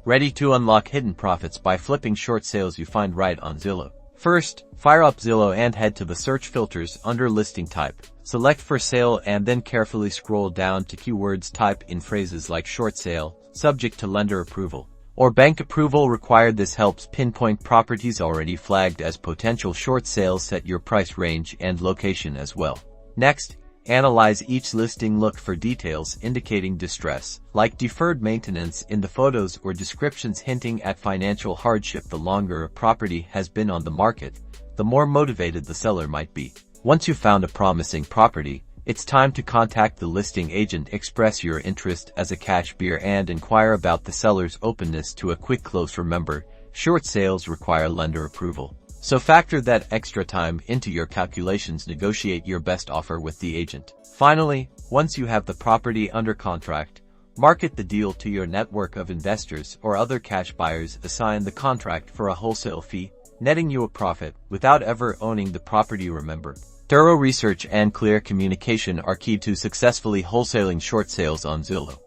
Ready to unlock hidden profits by flipping short sales you find right on Zillow. First, fire up Zillow and head to the search filters under listing type. Select for sale and then carefully scroll down to keywords. Type in phrases like short sale, subject to lender approval, or bank approval required. This helps pinpoint properties already flagged as potential short sales. Set your price range and location as well. Next, analyze each listing. Look for details indicating distress, like deferred maintenance in the photos or descriptions hinting at financial hardship. The longer a property has been on the market, the more motivated the seller might be. Once you've found a promising property, it's time to contact the listing agent. Express your interest as a cash buyer and inquire about the seller's openness to a quick close. Remember, short sales require lender approval, so factor that extra time into your calculations. Negotiate your best offer with the agent. Finally, once you have the property under contract, market the deal to your network of investors or other cash buyers. Assign the contract for a wholesale fee, netting you a profit without ever owning the property. Remember, thorough research and clear communication are key to successfully wholesaling short sales on Zillow.